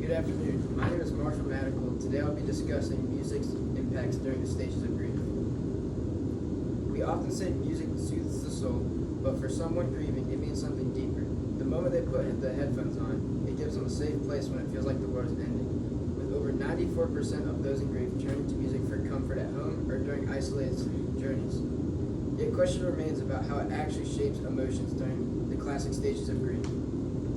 Good afternoon. My name is Marshall Madical. Today I'll be discussing music's impacts during the stages of grief. We often say music soothes the soul, but for someone grieving, it means something deeper. The moment they put the headphones on, it gives them a safe place when it feels like the world is ending. With over 94% of those in grief turning to music for comfort at home or during isolated journeys. Yet question remains about how it actually shapes emotions during the classic stages of grief.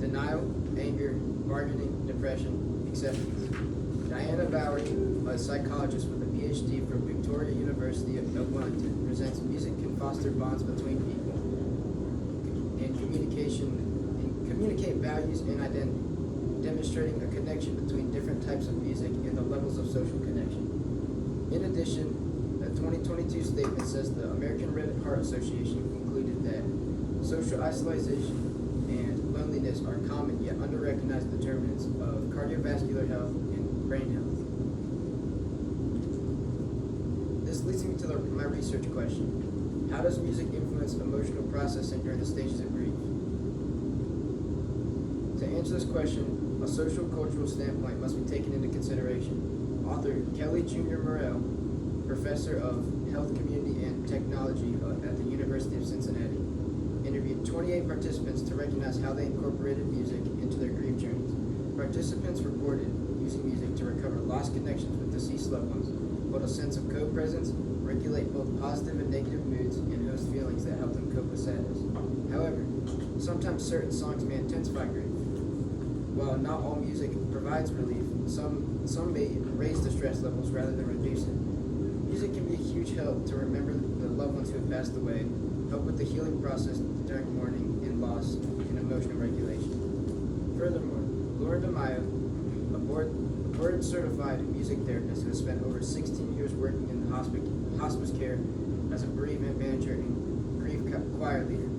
Denial, anger, bargaining, depression, acceptance. Diana Bowery, a psychologist with a PhD from Victoria University of Wellington, presents music can foster bonds between people and communicate values and identity, demonstrating a connection between different types of music and the levels of social connection. In addition, a 2022 statement says the American Red Heart Association concluded that social isolation and loneliness are common yet under-recognized determinants of cardiovascular health and brain health. This leads me to my research question. How does music influence emotional processing during the stages of grief? To answer this question, a social-cultural standpoint must be taken into consideration. Author Kelly Jr. Morrell, professor of health, community, and technology at the University of Cincinnati, interviewed 28 participants to recognize how they incorporated music into their grief journeys. Participants reported using music to recover lost connections with deceased loved ones, build a sense of co-presence, regulate both positive and negative moods, and host feelings that help them cope with sadness. However, sometimes certain songs may intensify grief. While not all music provides relief, some may raise the stress levels rather than reduce it. Music can be a huge help to remember the loved ones who have passed away, help with the healing process during mourning and loss, and emotional regulation. Furthermore, Laura DeMaio, a board-certified music therapist who has spent over 16 years working in hospice care as a bereavement manager and grief choir leader,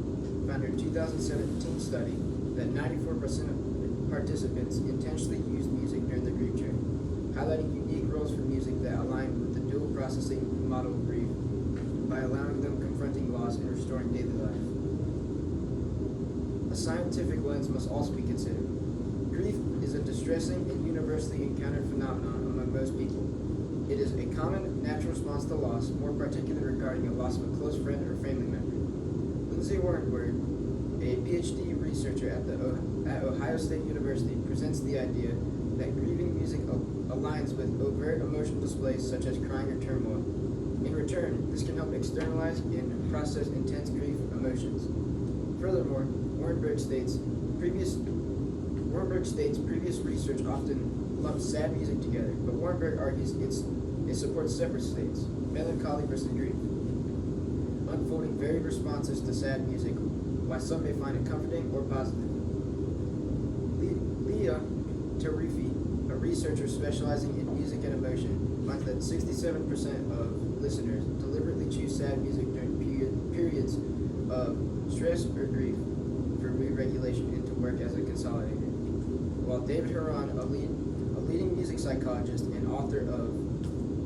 found her 2017 study that 94% of participants intentionally used music during their grief journey, highlighting unique roles for music that align with the dual processing model of grief by allowing them confronting loss and restoring daily life. A scientific lens must also be considered. Grief is a distressing and universally encountered phenomenon among most people. It is a common natural response to loss, more particularly regarding a loss of a close friend or family member. Lindsay Warrenberg, a PhD researcher at Ohio State University, presents the idea that grieving music aligns with overt emotional displays such as crying or turmoil. In return, this can help externalize and process intense grief emotions. Furthermore, Warrenberg states previous research often lumps sad music together, but Warrenberg argues it supports separate states, melancholy versus grief, unfolding varied responses to sad music, while some may find it comforting or positive. Leah Tarifi, a researcher specializing in music and emotion, finds that 67% of listeners deliberately choose sad music during periods of stress or grief for mood regulation and to work as a consolidator. While David Huron, a leading music psychologist and author of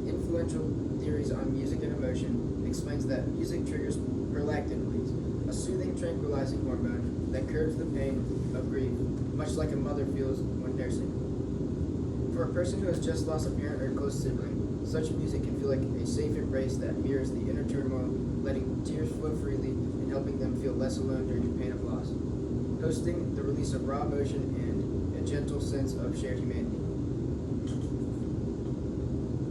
influential theories on music and emotion, explains that music triggers prolactin release, a soothing, tranquilizing hormone that curbs the pain of grief, much like a mother feels when nursing. For a person who has just lost a parent or a close sibling, such music can feel like a safe embrace that mirrors the inner turmoil, letting tears flow freely and helping them feel less alone during the pain of loss, hosting the release of raw emotion and a gentle sense of shared humanity.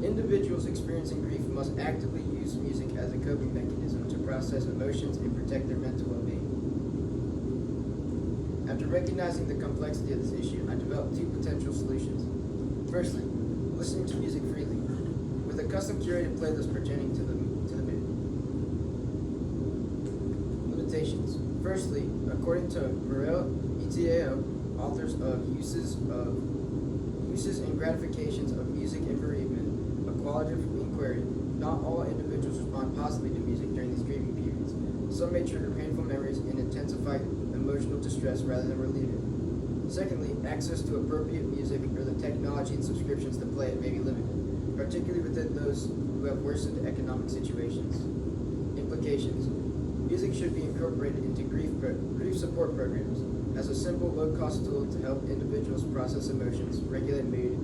Individuals experiencing grief must actively use music as a coping mechanism to process emotions and protect their mental well-being. After recognizing the complexity of this issue, I developed two potential solutions. Firstly, listening to music freely, with a custom curated playlist pertaining to the mood. Limitations. Firstly, according to Morrell et al., authors of Uses and Gratifications of Music and Bereavement, a qualitative inquiry, not all individuals respond positively to music during these grieving periods. Some may trigger painful memories and intensify emotional distress rather than relieve it. Secondly, access to appropriate music or the technology and subscriptions to play it may be limited, particularly within those who have worsened economic situations. Implications. Music should be incorporated into grief support programs. as a simple, low-cost tool to help individuals process emotions, regulate mood,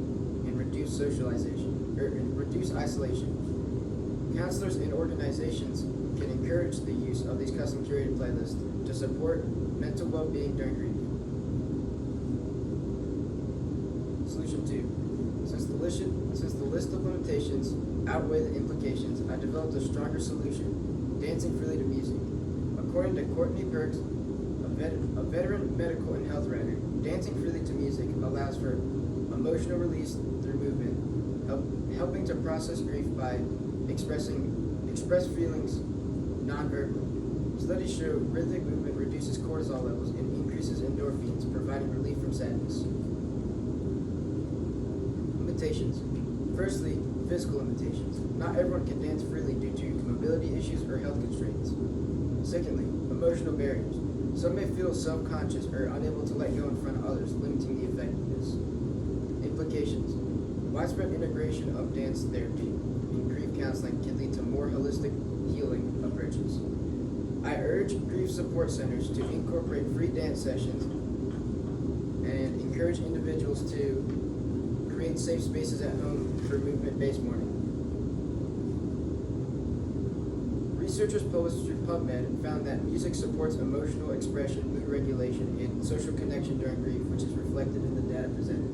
and reduce reduce isolation. Counselors and organizations can encourage the use of these custom curated playlists to support mental well-being during grief. Solution 2. Since the list of limitations outweigh the implications, I developed a stronger solution: dancing freely to music. According to Courtney Perks, a veteran medical and health writer, dancing freely to music allows for emotional release through movement, helping to process grief by express feelings non-verbally. Studies show rhythmic movement reduces cortisol levels and increases endorphins, providing relief from sadness. Limitations. Firstly, physical limitations. Not everyone can dance freely due to mobility issues or health constraints. Secondly, emotional barriers. Some may feel self-conscious or unable to let go in front of others, limiting the effectiveness. Implications. Widespread integration of dance therapy in grief counseling can lead to more holistic healing approaches. I urge grief support centers to incorporate free dance sessions and encourage individuals to create safe spaces at home for movement-based mourning. Researchers published through PubMed found that music supports emotional expression, mood regulation, and social connection during grief, which is reflected in the data presented.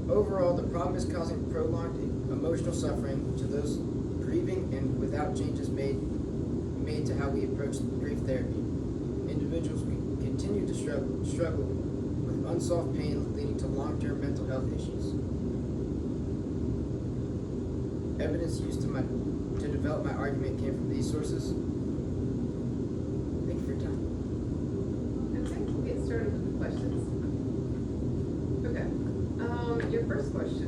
Overall, the problem is causing prolonged emotional suffering to those grieving and without changes made to how we approach grief therapy. Individuals continue to struggle with unsolved pain, leading to long-term mental health issues. Evidence used to develop my argument came from these sources. Thank you for your time. Okay, we'll get started with the questions. Okay, your first question: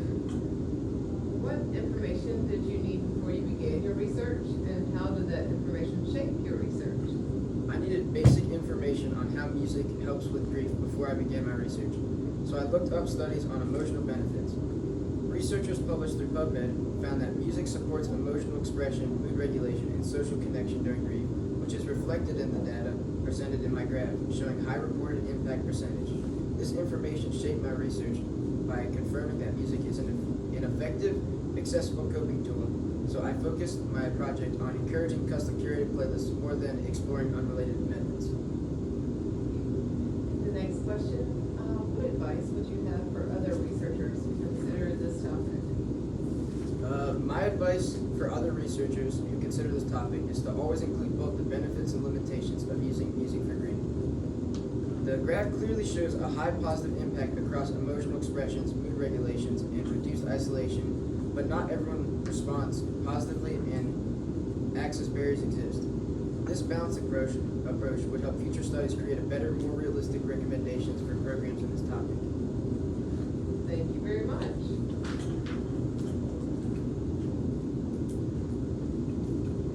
what information did you need before you began your research, and how did that information shape your research? I needed basic information on how music helps with grief before I began my research, so I looked up studies on emotional benefits. Researchers published through PubMed found that music supports emotional expression, mood regulation, and social connection during grief, which is reflected in the data presented in my graph, showing high reported impact percentage. This information shaped my research by confirming that music is an effective, accessible coping tool, so I focused my project on encouraging custom curated playlists more than exploring unrelated methods. The next question: what advice would you have for other researchers who consider this topic? My advice for other researchers who consider this topic is to always include both the benefits and limitations of using music for grief. The graph clearly shows a high positive impact across emotional expressions, mood regulations, and reduced isolation, but not everyone responds positively and access barriers exist. This balanced approach would help future studies create a better, more realistic recommendations for programs in this topic.